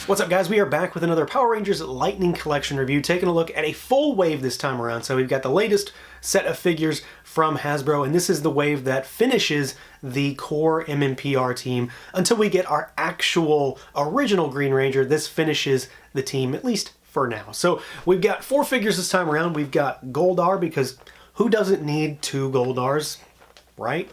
What's up, guys? We are back with another Power Rangers Lightning Collection review, taking a look at a full wave this time around. So we've got the latest set of figures from Hasbro, and this is the wave that finishes the core MMPR team until we get our actual original Green Ranger. This finishes the team, at least for now. So we've got 4 figures this time around. We've got Goldar, because who doesn't need 2 Goldars, right?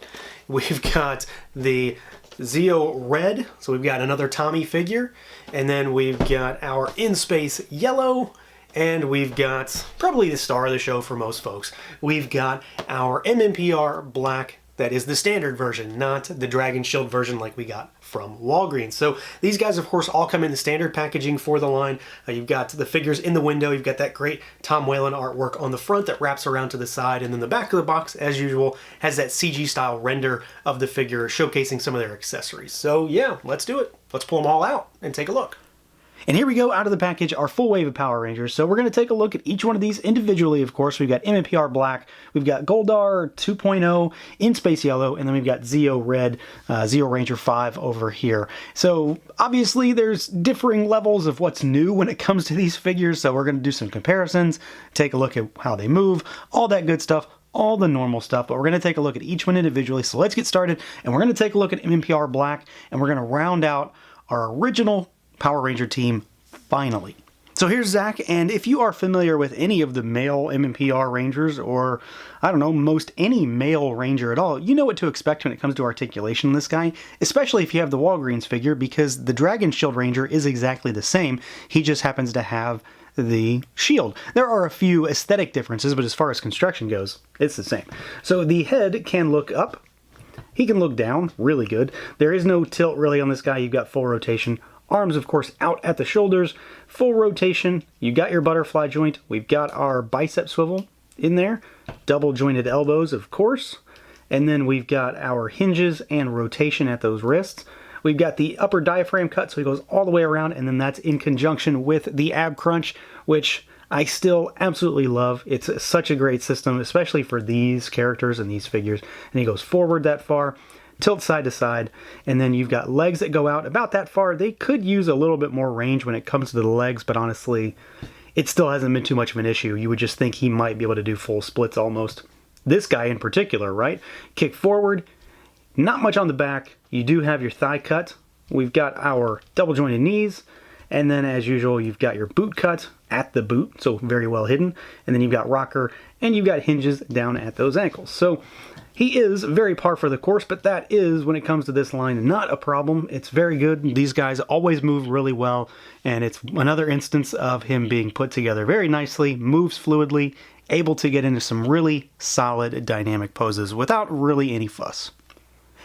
We've got the Zeo Red, so we've got another Tommy figure, and then we've got our In Space Yellow, and we've got probably the star of the show for most folks. We've got our MMPR Black, that is the standard version, not the Dragon Shield version like we got from Walgreens. So these guys, of course, all come in the standard packaging for the line. You've got the figures in the window, you've got that great Tom Whalen artwork on the front that wraps around to the side, and then the back of the box, as usual, has that CG style render of the figure showcasing some of their accessories. So yeah, let's do it. Let's pull them all out and take a look. And here we go, out of the package, our full wave of Power Rangers. So we're going to take a look at each one of these individually, of course. We've got MMPR Black, we've got Goldar 2.0, In Space Yellow, and then we've got Zeo Red, Zeo Ranger 5 over here. So obviously there's differing levels of what's new when it comes to these figures, so we're going to do some comparisons, take a look at how they move, all that good stuff, all the normal stuff, but we're going to take a look at each one individually. So let's get started, and we're going to take a look at MMPR Black, and we're going to round out our original Power Ranger team finally. So here's Zach, and if you are familiar with any of the male MMPR Rangers, or I don't know, most any male Ranger at all, you know what to expect when it comes to articulation in this guy, especially if you have the Walgreens figure, because the Dragon Shield Ranger is exactly the same. He just happens to have the shield. There are a few aesthetic differences, but as far as construction goes, it's the same. So the head can look up, he can look down, really good. There is no tilt really on this guy, you've got full rotation. Arms, of course, out at the shoulders, full rotation. You got your butterfly joint. We've got our bicep swivel in there, double jointed elbows, of course. And then we've got our hinges and rotation at those wrists. We've got the upper diaphragm cut, so he goes all the way around, and then that's in conjunction with the ab crunch, which I still absolutely love. It's such a great system, especially for these characters and these figures. And he goes forward that far, tilt side to side, and then you've got legs that go out about that far. They could use a little bit more range when it comes to the legs, but honestly, it still hasn't been too much of an issue. You would just think he might be able to do full splits almost. This guy in particular, right? Kick forward, not much on the back. You do have your thigh cut. We've got our double jointed knees, and then as usual, you've got your boot cut at the boot, so very well hidden. And then you've got rocker, and you've got hinges down at those ankles. So he is very par for the course, but that is, when it comes to this line, not a problem. It's very good. These guys always move really well, and it's another instance of him being put together very nicely, moves fluidly, able to get into some really solid dynamic poses without really any fuss.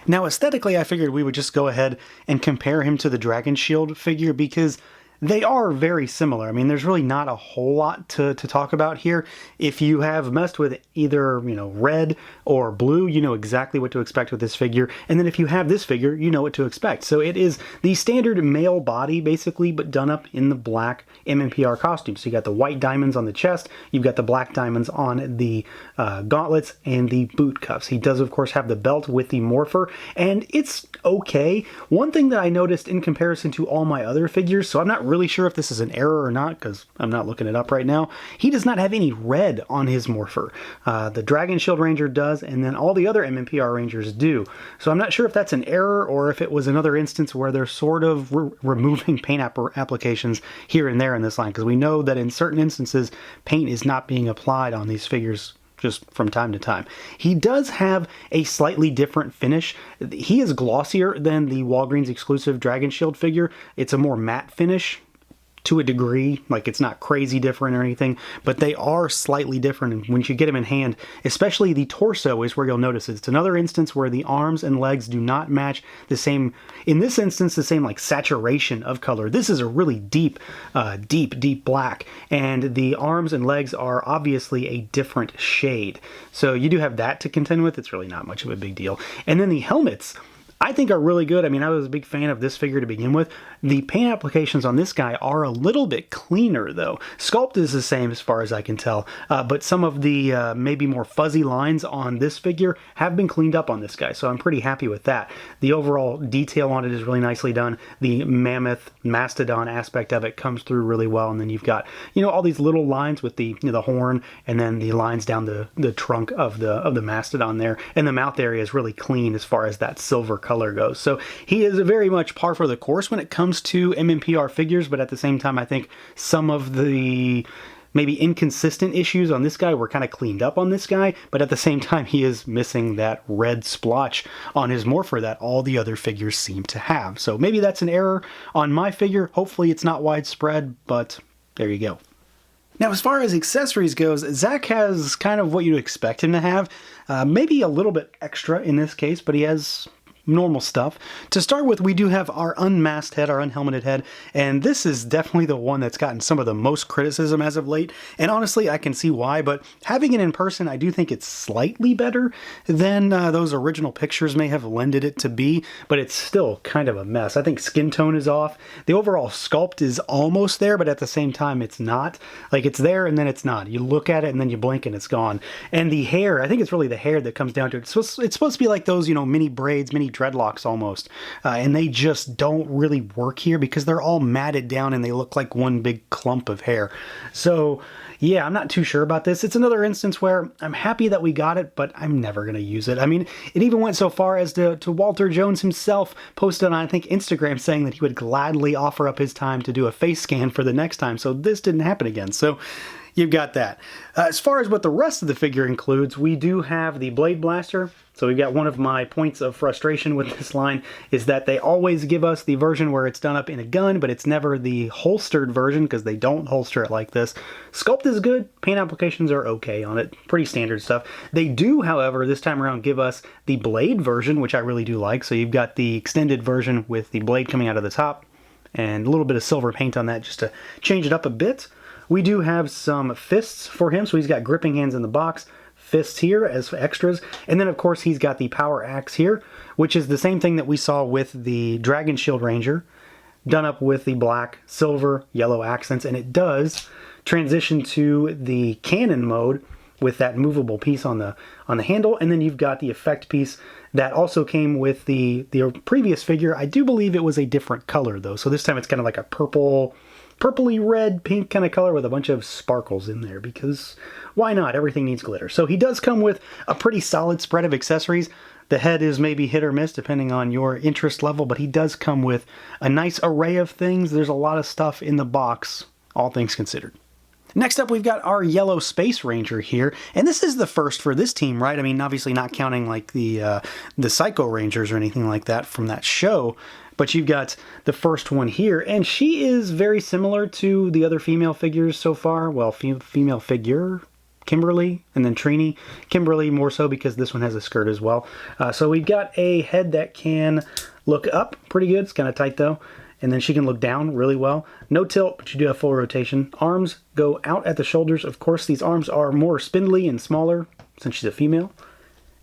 Now, aesthetically, I figured we would just go ahead and compare him to the Dragon Shield figure, because they are very similar. I mean, there's really not a whole lot to talk about here. If you have messed with either, red or blue, you know exactly what to expect with this figure. And then if you have this figure, you know what to expect. So it is the standard male body, basically, but done up in the black MMPR costume. So you got the white diamonds on the chest, you've got the black diamonds on the gauntlets and the boot cuffs. He does, of course, have the belt with the morpher, and it's okay. One thing that I noticed in comparison to all my other figures, so I'm not really sure if this is an error or not, because I'm not looking it up right now, he does not have any red on his morpher. The Dragon Shield Ranger does, and then all the other MMPR Rangers do. So I'm not sure if that's an error, or if it was another instance where they're sort of removing paint applications here and there in this line, because we know that in certain instances, paint is not being applied on these figures just from time to time. He does have a slightly different finish. He is glossier than the Walgreens exclusive Dragon Shield figure. It's a more matte finish to a degree, like it's not crazy different or anything, but they are slightly different. And when you get them in hand, especially the torso is where you'll notice it. It's another instance where the arms and legs do not match the same, in this instance, the same like saturation of color. This is a really deep black, and the arms and legs are obviously a different shade. So you do have that to contend with. It's really not much of a big deal. And then the helmets, I think are really good. I mean, I was a big fan of this figure to begin with. The paint applications on this guy are a little bit cleaner though. Sculpt is the same as far as I can tell, but some of the maybe more fuzzy lines on this figure have been cleaned up on this guy, so I'm pretty happy with that. The overall detail on it is really nicely done. The mammoth mastodon aspect of it comes through really well, and then you've got, you know, all these little lines with the, you know, the horn, and then the lines down the trunk of the mastodon there, and the mouth area is really clean as far as that silver color goes. So he is very much par for the course when it comes to MMPR figures, but at the same time I think some of the maybe inconsistent issues on this guy were kind of cleaned up on this guy, but at the same time he is missing that red splotch on his morpher that all the other figures seem to have. So maybe that's an error on my figure. Hopefully it's not widespread, but there you go. Now, as far as accessories goes, Zach has kind of what you'd expect him to have. Maybe a little bit extra in this case, but he has normal stuff. To start with, we do have our unmasked head, our unhelmeted head, and this is definitely the one that's gotten some of the most criticism as of late, and honestly I can see why, but having it in person I do think it's slightly better than those original pictures may have lended it to be, but it's still kind of a mess. I think skin tone is off. The overall sculpt is almost there, but at the same time it's not. Like, it's there and then it's not. You look at it and then you blink and it's gone. And the hair, I think it's really the hair that comes down to it. It's supposed to be like those, you know, mini braids, mini dreadlocks almost, and they just don't really work here because they're all matted down and they look like one big clump of hair. So yeah, I'm not too sure about this. It's another instance where I'm happy that we got it, but I'm never going to use it. I mean, it even went so far as to Walter Jones himself posted on, I think, Instagram saying that he would gladly offer up his time to do a face scan for the next time, so this didn't happen again. So you've got that. As far as what the rest of the figure includes, we do have the Blade Blaster. So we've got one of my points of frustration with this line is that they always give us the version where it's done up in a gun, but it's never the holstered version because they don't holster it like this. Sculpt is good. Paint applications are okay on it. Pretty standard stuff. They do, however, this time around give us the Blade version, which I really do like. So you've got the extended version with the blade coming out of the top and a little bit of silver paint on that just to change it up a bit. We do have some fists for him, so he's got gripping hands in the box, fists here as extras, and then of course he's got the power axe here, which is the same thing that we saw with the Dragon Shield Ranger, done up with the black, silver, yellow accents, and it does transition to the cannon mode with that movable piece on the handle, and then you've got the effect piece that also came with the previous figure. I do believe it was a different color though, so this time it's kind of like a purpley red pink kind of color with a bunch of sparkles in there, because why not? Everything needs glitter. So he does come with a pretty solid spread of accessories. The head is maybe hit or miss depending on your interest level, but he does come with a nice array of things. There's a lot of stuff in the box, all things considered. Next up, we've got our Yellow Space Ranger here, and this is the first for this team, right? I mean, obviously not counting like the Psycho Rangers or anything like that from that show, but you've got the first one here, and she is very similar to the other female figures so far. Well, female figure, Kimberly, and then Trini. Kimberly more so because this one has a skirt as well. So we've got a head that can look up pretty good. It's kind of tight though. And then she can look down really well. No tilt, but you do have full rotation. Arms go out at the shoulders. Of course, these arms are more spindly and smaller since she's a female.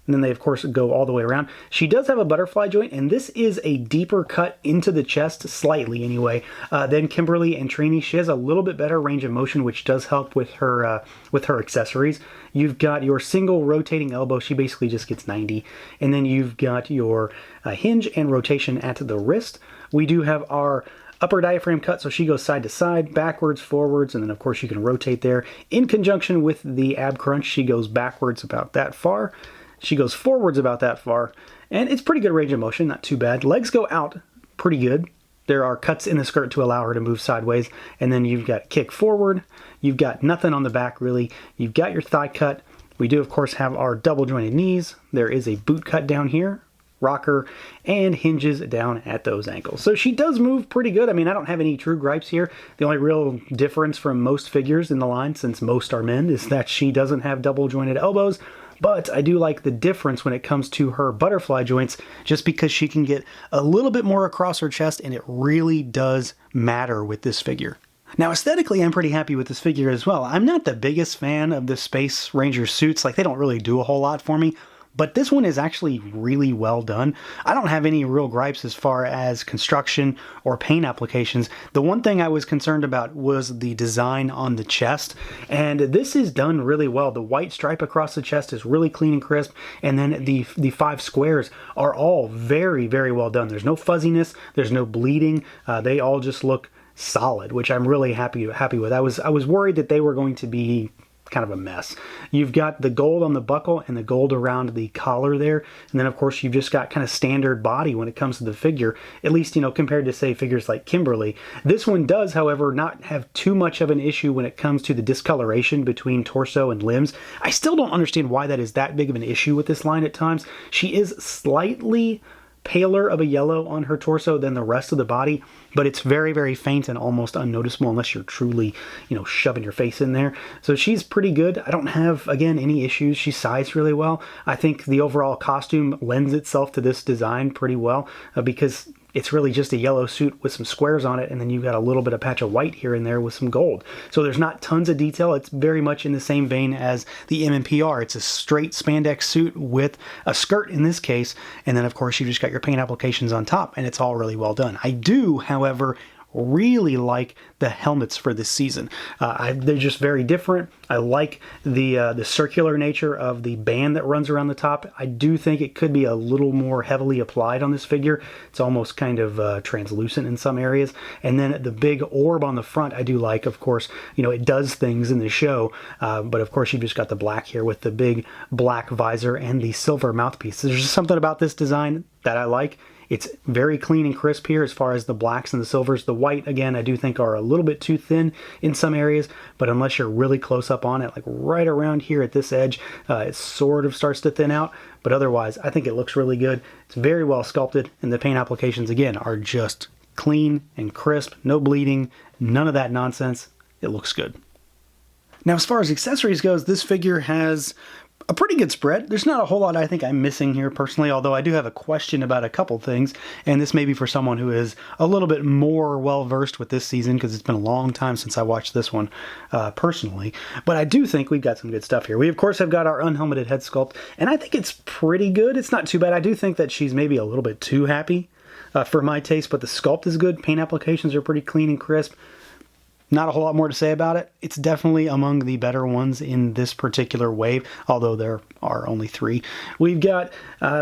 And then they, of course, go all the way around. She does have a butterfly joint, and this is a deeper cut into the chest, slightly anyway, than Kimberly and Trini. She has a little bit better range of motion, which does help with her accessories. You've got your single rotating elbow. She basically just gets 90. And then you've got your hinge and rotation at the wrist. We do have our upper diaphragm cut, so she goes side to side, backwards, forwards, and then of course you can rotate there. In conjunction with the ab crunch, she goes backwards about that far. She goes forwards about that far, and it's pretty good range of motion, not too bad. Legs go out pretty good. There are cuts in the skirt to allow her to move sideways, and then you've got kick forward. You've got nothing on the back really. You've got your thigh cut. We do of course have our double jointed knees. There is a boot cut down here, rocker, and hinges down at those ankles. So she does move pretty good. I mean, I don't have any true gripes here. The only real difference from most figures in the line, since most are men, is that she doesn't have double jointed elbows. But I do like the difference when it comes to her butterfly joints, just because she can get a little bit more across her chest, and it really does matter with this figure. Now, aesthetically, I'm pretty happy with this figure as well. I'm not the biggest fan of the Space Ranger suits. Like, they don't really do a whole lot for me. but this one is actually really well done. I don't have any real gripes as far as construction or paint applications. The one thing I was concerned about was the design on the chest, and this is done really well. The white stripe across the chest is really clean and crisp, and then the 5 squares are all very, very well done. There's no fuzziness, there's no bleeding. They all just look solid, which I'm really happy with. I was worried that they were going to be kind of a mess. You've got the gold on the buckle and the gold around the collar there, and then of course you've just got kind of standard body when it comes to the figure, at least, you know, compared to say figures like Kimberly. This one does, however, not have too much of an issue when it comes to the discoloration between torso and limbs. I still don't understand why that is that big of an issue with this line at times. She is slightly paler of a yellow on her torso than the rest of the body, but it's very, very faint and almost unnoticeable unless you're truly, you know, shoving your face in there. So she's pretty good. I don't have, again, any issues. She's sized really well. I think the overall costume lends itself to this design pretty well because it's really just a yellow suit with some squares on it, and then you've got a little bit of patch of white here and there with some gold. So there's not tons of detail. It's very much in the same vein as the MMPR. It's a straight spandex suit with a skirt in this case, and then of course you just got your paint applications on top, and it's all really well done. I do, however, really like the helmets for this season. They're just very different. I like the circular nature of the band that runs around the top. I do think it could be a little more heavily applied on this figure. It's almost kind of translucent in some areas. And then the big orb on the front, I do like, of course, you know, it does things in the show, but of course you just got the black here with the big black visor and the silver mouthpiece. There's just something about this design that I like. It's very clean and crisp here as far as the blacks and the silvers. The white, again, I do think are a little bit too thin in some areas, but unless you're really close up on it, like right around here at this edge, it sort of starts to thin out. But otherwise, I think it looks really good. It's very well sculpted, and the paint applications, again, are just clean and crisp, no bleeding, none of that nonsense. It looks good. Now, as far as accessories goes, this figure has a pretty good spread. There's not a whole lot I think I'm missing here personally, although I do have a question about a couple things, and this may be for someone who is a little bit more well-versed with this season, because it's been a long time since I watched this one personally. But I do think we've got some good stuff here. We, of course, have got our unhelmeted head sculpt, and I think it's pretty good. It's not too bad. I do think that she's maybe a little bit too happy for my taste, but the sculpt is good. Paint applications are pretty clean and crisp. Not a whole lot more to say about it. It's definitely among the better ones in this particular wave, although there are only 3. We've got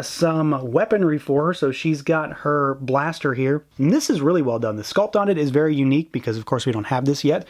some weaponry for her, so she's got her blaster here, and this is really well done. The sculpt on it is very unique because, of course, we don't have this yet.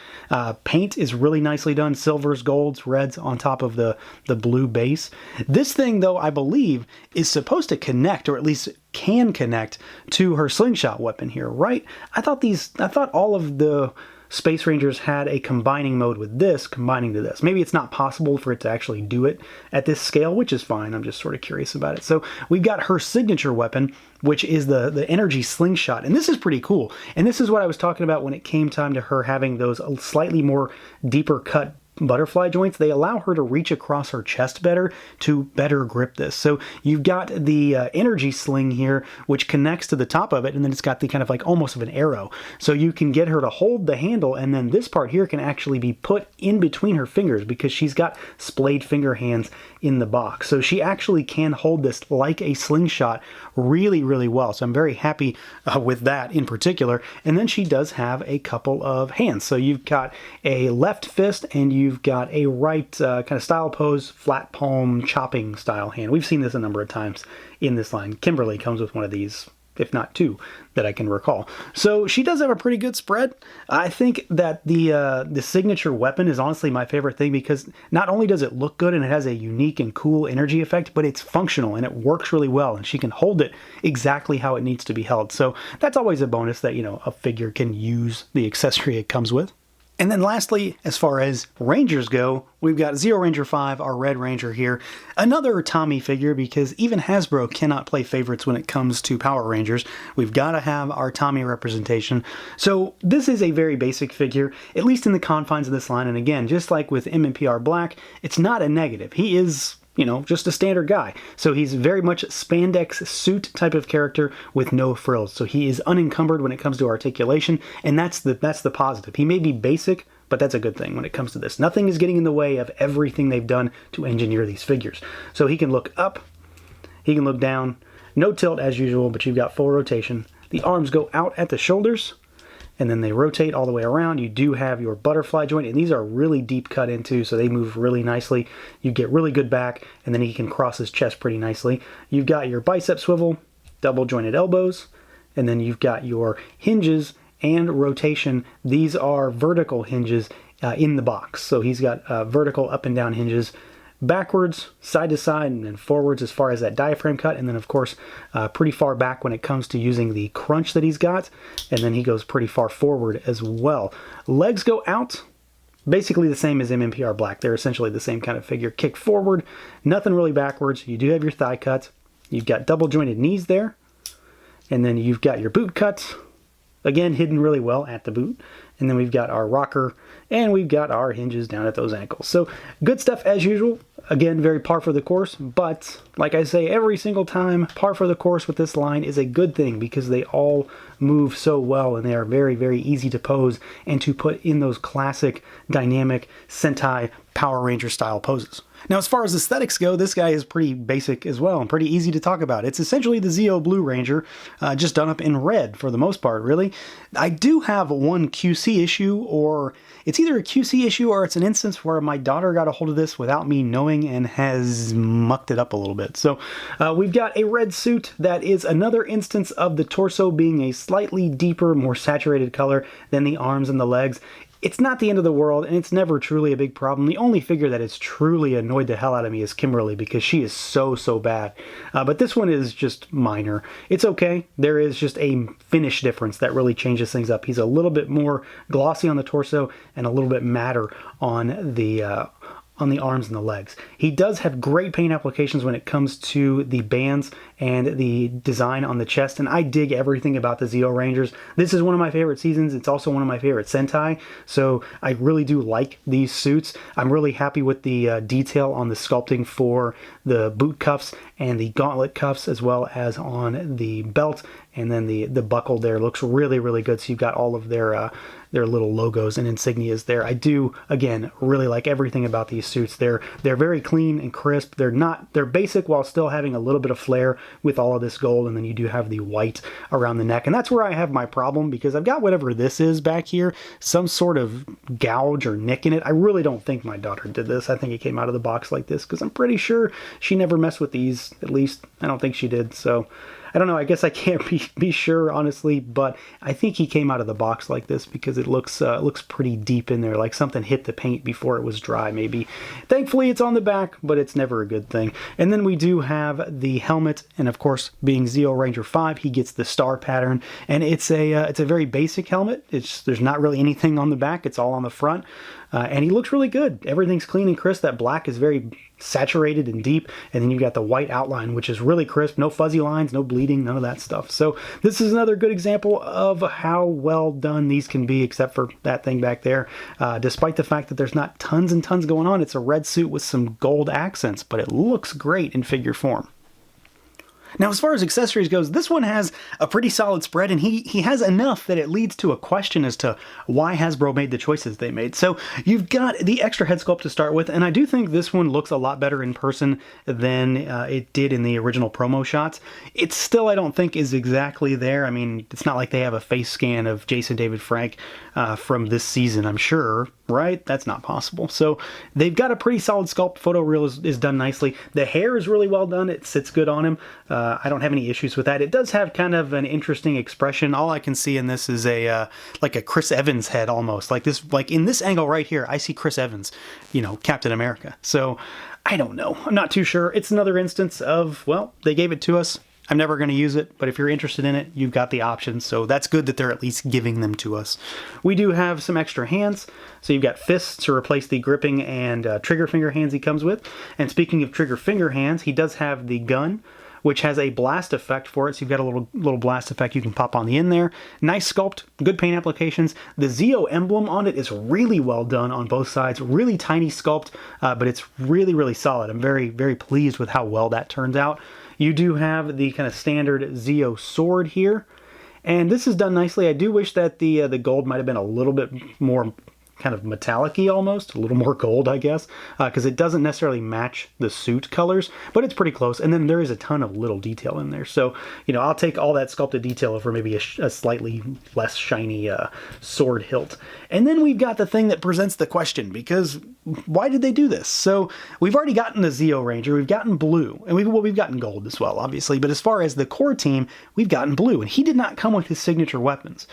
Paint is really nicely done, silvers, golds, reds on top of the blue base. This thing, though, I believe, is supposed to connect, or at least can connect, to her slingshot weapon here, right? I thought all of the Space Rangers had a combining mode with this, combining to this. Maybe it's not possible for it to actually do it at this scale, which is fine. I'm just sort of curious about it. So we've got her signature weapon, which is the Energy Slingshot. And this is pretty cool. And this is what I was talking about when it came time to her having those slightly more deeper cut butterfly joints. They allow her to reach across her chest better to better grip this. So you've got the energy sling here, which connects to the top of it, and then it's got the kind of like almost of an arrow. So you can get her to hold the handle, and then this part here can actually be put in between her fingers because she's got splayed finger hands in the box. So she actually can hold this like a slingshot really, really well. So I'm very happy with that in particular. And then she does have a couple of hands. So you've got a left fist and you've got a right kind of style pose, flat palm chopping style hand. We've seen this a number of times in this line. Kimberly comes with one of these, if not 2, that I can recall. So she does have a pretty good spread. I think that the signature weapon is honestly my favorite thing because not only does it look good and it has a unique and cool energy effect, but it's functional and it works really well, and she can hold it exactly how it needs to be held. So that's always a bonus that, you know, a figure can use the accessory it comes with. And then lastly, as far as Rangers go, we've got Zero Ranger 5, our Red Ranger here. Another Tommy figure, because even Hasbro cannot play favorites when it comes to Power Rangers. We've got to have our Tommy representation. So this is a very basic figure, at least in the confines of this line. And again, just like with MMPR Black, it's not a negative. He is, you know, just a standard guy. So he's very much spandex suit type of character with no frills. So he is unencumbered when it comes to articulation, and that's the positive. He may be basic, but that's a good thing when it comes to this. Nothing is getting in the way of everything they've done to engineer these figures. So he can look up, He can look down. No tilt as usual, but you've got full rotation. The arms go out at the shoulders, and then they rotate all the way around. You do have your butterfly joint, and these are really deep cut into, so they move really nicely. You get really good back, and then he can cross his chest pretty nicely. You've got your bicep swivel, double jointed elbows, and then you've got your hinges and rotation. These are vertical hinges in the box. So he's got vertical up and down hinges, backwards, side to side, and then forwards as far as that diaphragm cut, and then of course pretty far back when it comes to using the crunch that he's got, and then he goes pretty far forward as well. Legs go out, basically the same as MMPR Black. They're essentially the same kind of figure. Kick forward, nothing really backwards. You do have your thigh cut. You've got double jointed knees there, and then you've got your boot cuts, again hidden really well at the boot. And then we've got our rocker, and we've got our hinges down at those ankles. So good stuff as usual. Again, very par for the course, but like I say every single time, par for the course with this line is a good thing because they all move so well and they are very, very easy to pose and to put in those classic dynamic Sentai Power Ranger style poses. Now, as far as aesthetics go, this guy is pretty basic as well and pretty easy to talk about. It's essentially the Zeo Blue Ranger, just done up in red for the most part, really. I do have one QC issue, or it's either a QC issue or it's an instance where my daughter got a hold of this without me knowing and has mucked it up a little bit. So we've got a red suit that is another instance of the torso being a slightly deeper, more saturated color than the arms and the legs. It's not the end of the world, and it's never truly a big problem. The only figure that has truly annoyed the hell out of me is Kimberly, because she is so bad. But this one is just minor. It's okay. There is just a finish difference that really changes things up. He's a little bit more glossy on the torso and a little bit matter on the arms and the legs. He does have great paint applications when it comes to the bands and the design on the chest, and I dig everything about the Zeo Rangers. This is one of my favorite seasons. It's also one of my favorite Sentai, so I really do like these suits. I'm really happy with the detail on the sculpting for the boot cuffs and the gauntlet cuffs, as well as on the belt, and then the buckle there looks really good. So you've got all of their little logos and insignias there. I do, again, really like everything about these suits. They're very clean and crisp. They're basic while still having a little bit of flair with all of this gold, and then you do have the white around the neck. And that's where I have my problem, because I've got whatever this is back here, some sort of gouge or nick in it. I really don't think my daughter did this. I think it came out of the box like this, because I'm pretty sure she never messed with these. At least I don't think she did. So I don't know, I guess I can't be sure, honestly, but I think he came out of the box like this because it looks pretty deep in there, like something hit the paint before it was dry, maybe. Thankfully, it's on the back, but it's never a good thing. And then we do have the helmet, and of course, being Zeo Ranger 5, he gets the star pattern, and it's a very basic helmet. There's not really anything on the back, it's all on the front. And he looks really good. Everything's clean and crisp. That black is very saturated and deep. And then you've got the white outline, which is really crisp. No fuzzy lines, no bleeding, none of that stuff. So this is another good example of how well done these can be, except for that thing back there. Despite the fact that there's not tons and tons going on, it's a red suit with some gold accents, but it looks great in figure form. Now, as far as accessories goes, this one has a pretty solid spread, and he has enough that it leads to a question as to why Hasbro made the choices they made. So you've got the extra head sculpt to start with, and I do think this one looks a lot better in person than it did in the original promo shots. It still, I don't think, is exactly there. I mean, it's not like they have a face scan of Jason David Frank from this season, I'm sure, right? That's not possible. So they've got a pretty solid sculpt. Photo reel is done nicely. The hair is really well done. It sits good on him. I don't have any issues with that. It does have kind of an interesting expression. All I can see in this is like a Chris Evans head almost. Like in this angle right here, I see Chris Evans, Captain America. So I don't know. I'm not too sure. It's another instance of, well, they gave it to us. I'm never going to use it, but if you're interested in it, you've got the option, so that's good that they're at least giving them to us. We do have some extra hands, so you've got fists to replace the gripping and trigger finger hands he comes with. And speaking of trigger finger hands, he does have the gun, which has a blast effect for it, so you've got a little blast effect you can pop on the end there. Nice sculpt, good paint applications. The Zeo emblem on it is really well done on both sides. Really tiny sculpt, but it's really solid. I'm very pleased with how well that turns out. You do have the kind of standard Zeo sword here, and this is done nicely. I do wish that the gold might have been a little bit more kind of metallic-y almost, a little more gold, I guess, because it doesn't necessarily match the suit colors, but it's pretty close. And then there is a ton of little detail in there. So, you know, I'll take all that sculpted detail over maybe a slightly less shiny sword hilt. And then we've got the thing that presents the question, because why did they do this? So we've already gotten the Zeo Ranger, we've gotten blue, and we've gotten gold as well, obviously. But as far as the core team, we've gotten blue, and he did not come with his signature weapons.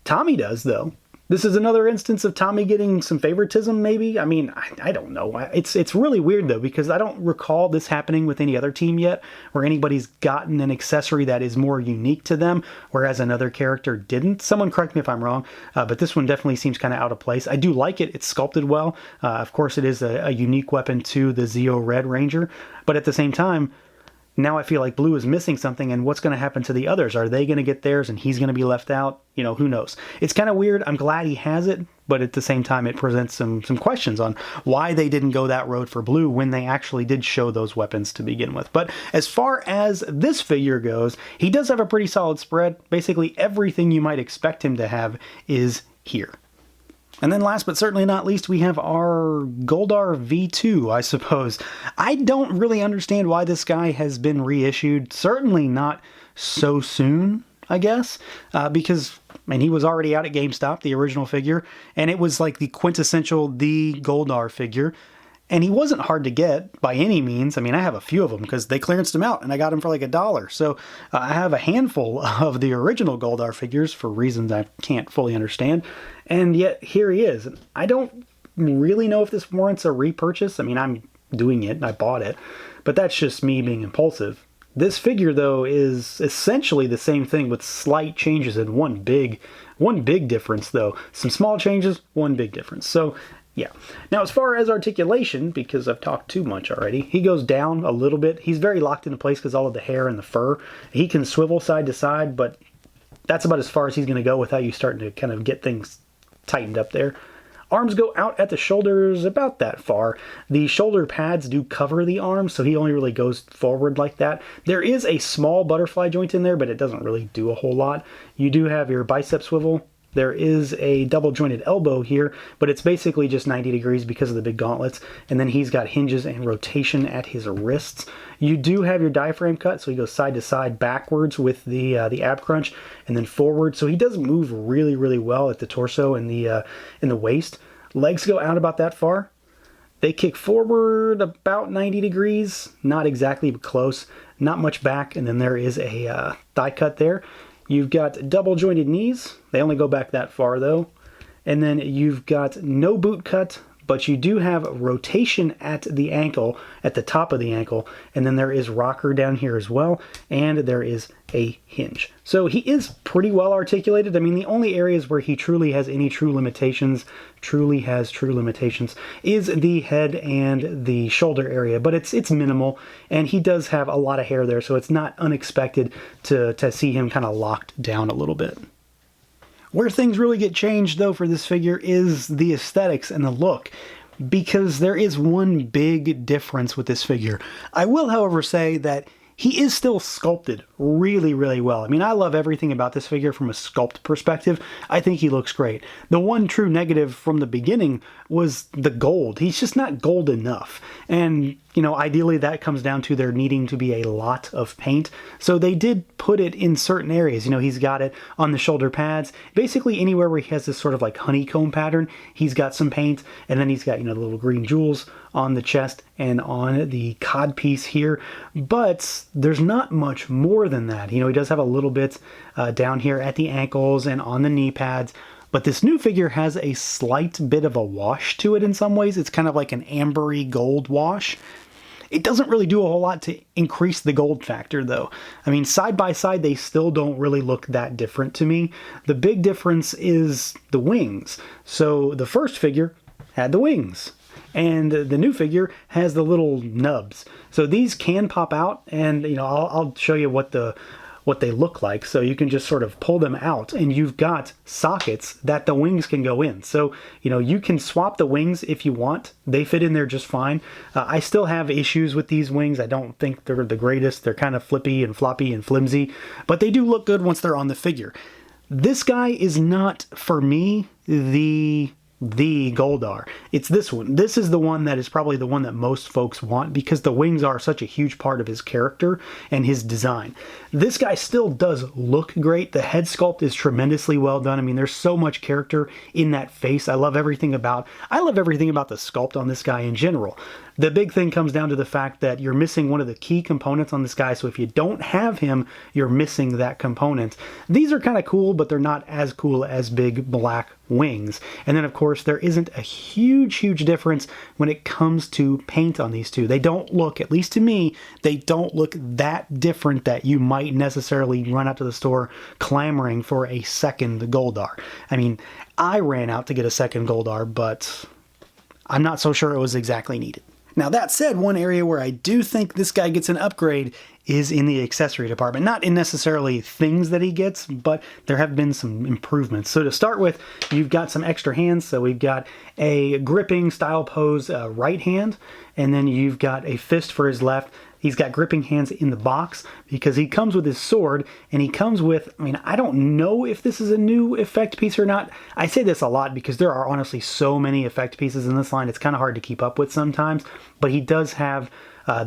Tommy does, though. This is another instance of Tommy getting some favoritism, maybe? I mean, I don't know. It's really weird, though, because I don't recall this happening with any other team yet, where anybody's gotten an accessory that is more unique to them, whereas another character didn't. Someone correct me if I'm wrong, but this one definitely seems kind of out of place. I do like it. It's sculpted well. Of course, it is a unique weapon to the Zeo Red Ranger, but at the same time, now I feel like blue is missing something, and what's going to happen to the others? Are they going to get theirs and he's going to be left out? You know, who knows? It's kind of weird. I'm glad he has it, but at the same time, it presents some questions on why they didn't go that road for blue when they actually did show those weapons to begin with. But as far as this figure goes, he does have a pretty solid spread. Basically, everything you might expect him to have is here. And then last but certainly not least, we have our Goldar V2, I suppose. I don't really understand why this guy has been reissued. Certainly not so soon, I guess, because, I mean, he was already out at GameStop, the original figure, and it was like the quintessential, the Goldar figure. And he wasn't hard to get by any means. I mean, I have a few of them because they clearanced them out and I got them for like $1. So I have a handful of the original Goldar figures for reasons I can't fully understand. And yet here he is. I don't really know if this warrants a repurchase. I mean, I'm doing it and I bought it, but that's just me being impulsive. This figure, though, is essentially the same thing with slight changes and one big difference, though. Some small changes, one big difference. So yeah. Now, as far as articulation, because I've talked too much already, he goes down a little bit. He's very locked into place because all of the hair and the fur. He can swivel side to side, but that's about as far as he's going to go without you starting to kind of get things tightened up there. Arms go out at the shoulders about that far. The shoulder pads do cover the arms, so he only really goes forward like that. There is a small butterfly joint in there, but it doesn't really do a whole lot. You do have your bicep swivel. There is a double jointed elbow here, but it's basically just 90 degrees because of the big gauntlets. And then he's got hinges and rotation at his wrists. You do have your diaphragm cut, so he goes side to side backwards with the ab crunch, and then forward. So he does move really, really well at the torso and the waist. Legs go out about that far. They kick forward about 90 degrees, not exactly, but close. Not much back, and then there is a thigh cut there. You've got double jointed knees. They only go back that far though. And then you've got no boot cut, but you do have rotation at the ankle, at the top of the ankle. And then there is rocker down here as well. And there is a hinge. So he is pretty well articulated. I mean, the only areas where he truly has any true limitations, is the head and the shoulder area, but it's minimal, and he does have a lot of hair there, so it's not unexpected to see him kind of locked down a little bit. Where things really get changed, though, for this figure is the aesthetics and the look, because there is one big difference with this figure. I will, however, say that he is still sculpted really, really well. I mean, I love everything about this figure from a sculpt perspective. I think he looks great. The one true negative from the beginning was the gold. He's just not gold enough. And, you know, ideally that comes down to there needing to be a lot of paint. So they did put it in certain areas. You know, he's got it on the shoulder pads. Basically anywhere where he has this sort of like honeycomb pattern, he's got some paint. And then he's got, you know, the little green jewels on the chest and on the cod piece here. But there's not much more than that. You know, he does have a little bit down here at the ankles and on the knee pads. But this new figure has a slight bit of a wash to it in some ways. It's kind of like an ambery gold wash. It doesn't really do a whole lot to increase the gold factor, though. I mean, side by side, they still don't really look that different to me. The big difference is the wings. So the first figure had the wings, and the new figure has the little nubs. So these can pop out, and you know, I'll show you what they look like. So you can just sort of pull them out, and you've got sockets that the wings can go in. So, you know, you can swap the wings if you want. They fit in there just fine. I still have issues with these wings. I don't think they're the greatest. They're kind of flippy and floppy and flimsy, but they do look good once they're on the figure. This guy is not, for me, the the Goldar. It's this one. This is the one that is probably the one that most folks want because the wings are such a huge part of his character and his design. This guy still does look great. The head sculpt is tremendously well done. I mean, there's so much character in that face. I love everything about the sculpt on this guy in general. The big thing comes down to the fact that you're missing one of the key components on this guy, so if you don't have him, you're missing that component. These are kind of cool, but they're not as cool as big black wings. And then, of course, there isn't a huge difference when it comes to paint on these two. They don't look, at least to me, they don't look that different that you might necessarily run out to the store clamoring for a second Goldar. I mean, I ran out to get a second Goldar, but I'm not so sure it was exactly needed. Now that said, one area where I do think this guy gets an upgrade is in the accessory department. Not in necessarily things that he gets, but there have been some improvements. So to start with, you've got some extra hands. So we've got a gripping style pose right hand, and then you've got a fist for his left. He's got gripping hands in the box because he comes with his sword, and he comes with, I mean, I don't know if this is a new effect piece or not. I say this a lot because there are honestly so many effect pieces in this line, it's kind of hard to keep up with sometimes, but he does have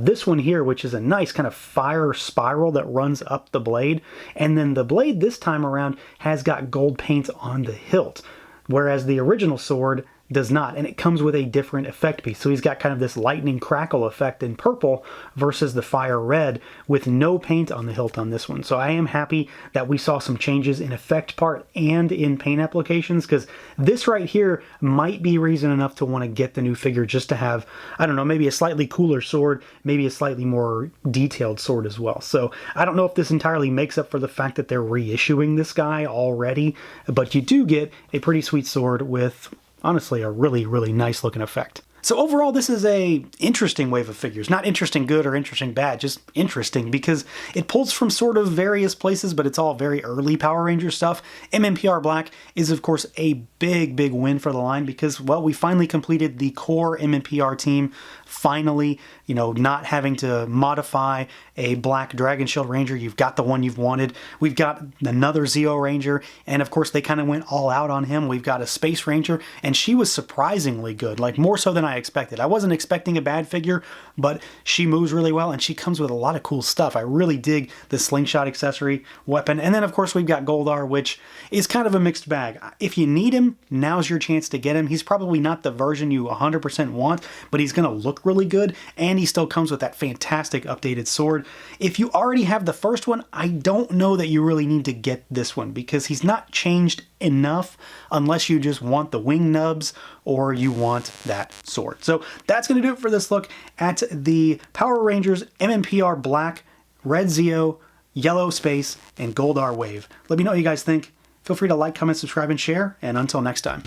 this one here, which is a nice kind of fire spiral that runs up the blade, and then the blade this time around has got gold paint on the hilt, whereas the original sword does not, and it comes with a different effect piece. So he's got kind of this lightning crackle effect in purple versus the fire red with no paint on the hilt on this one. So I am happy that we saw some changes in effect part and in paint applications, because this right here might be reason enough to want to get the new figure just to have, I don't know, maybe a slightly cooler sword, maybe a slightly more detailed sword as well. So I don't know if this entirely makes up for the fact that they're reissuing this guy already, but you do get a pretty sweet sword with honestly a really nice looking effect. So overall, this is a interesting wave of figures. Not interesting good or interesting bad, just interesting because it pulls from sort of various places, but it's all very early Power Ranger stuff. MMPR Black is, of course, a big win for the line because, well, we finally completed the core MMPR team. Finally, you know, not having to modify a black Dragon Shield Ranger. You've got the one you've wanted. We've got another Zeo Ranger, and of course, they kind of went all out on him. We've got a Space Ranger, and she was surprisingly good, like more so than I expected. I wasn't expecting a bad figure, but she moves really well, and she comes with a lot of cool stuff. I really dig the Slingshot accessory weapon. And then, of course, we've got Goldar, which is kind of a mixed bag. If you need him, now's your chance to get him. He's probably not the version you 100% want, but he's going to look really good, and he still comes with that fantastic updated sword. If you already have the first one, I don't know that you really need to get this one because he's not changed enough unless you just want the wing nubs or you want that sword. So that's going to do it for this look at the Power Rangers MMPR Black, Red Zeo, Yellow Space, and Goldar Wave. Let me know what you guys think. Feel free to like, comment, subscribe, and share, and until next time.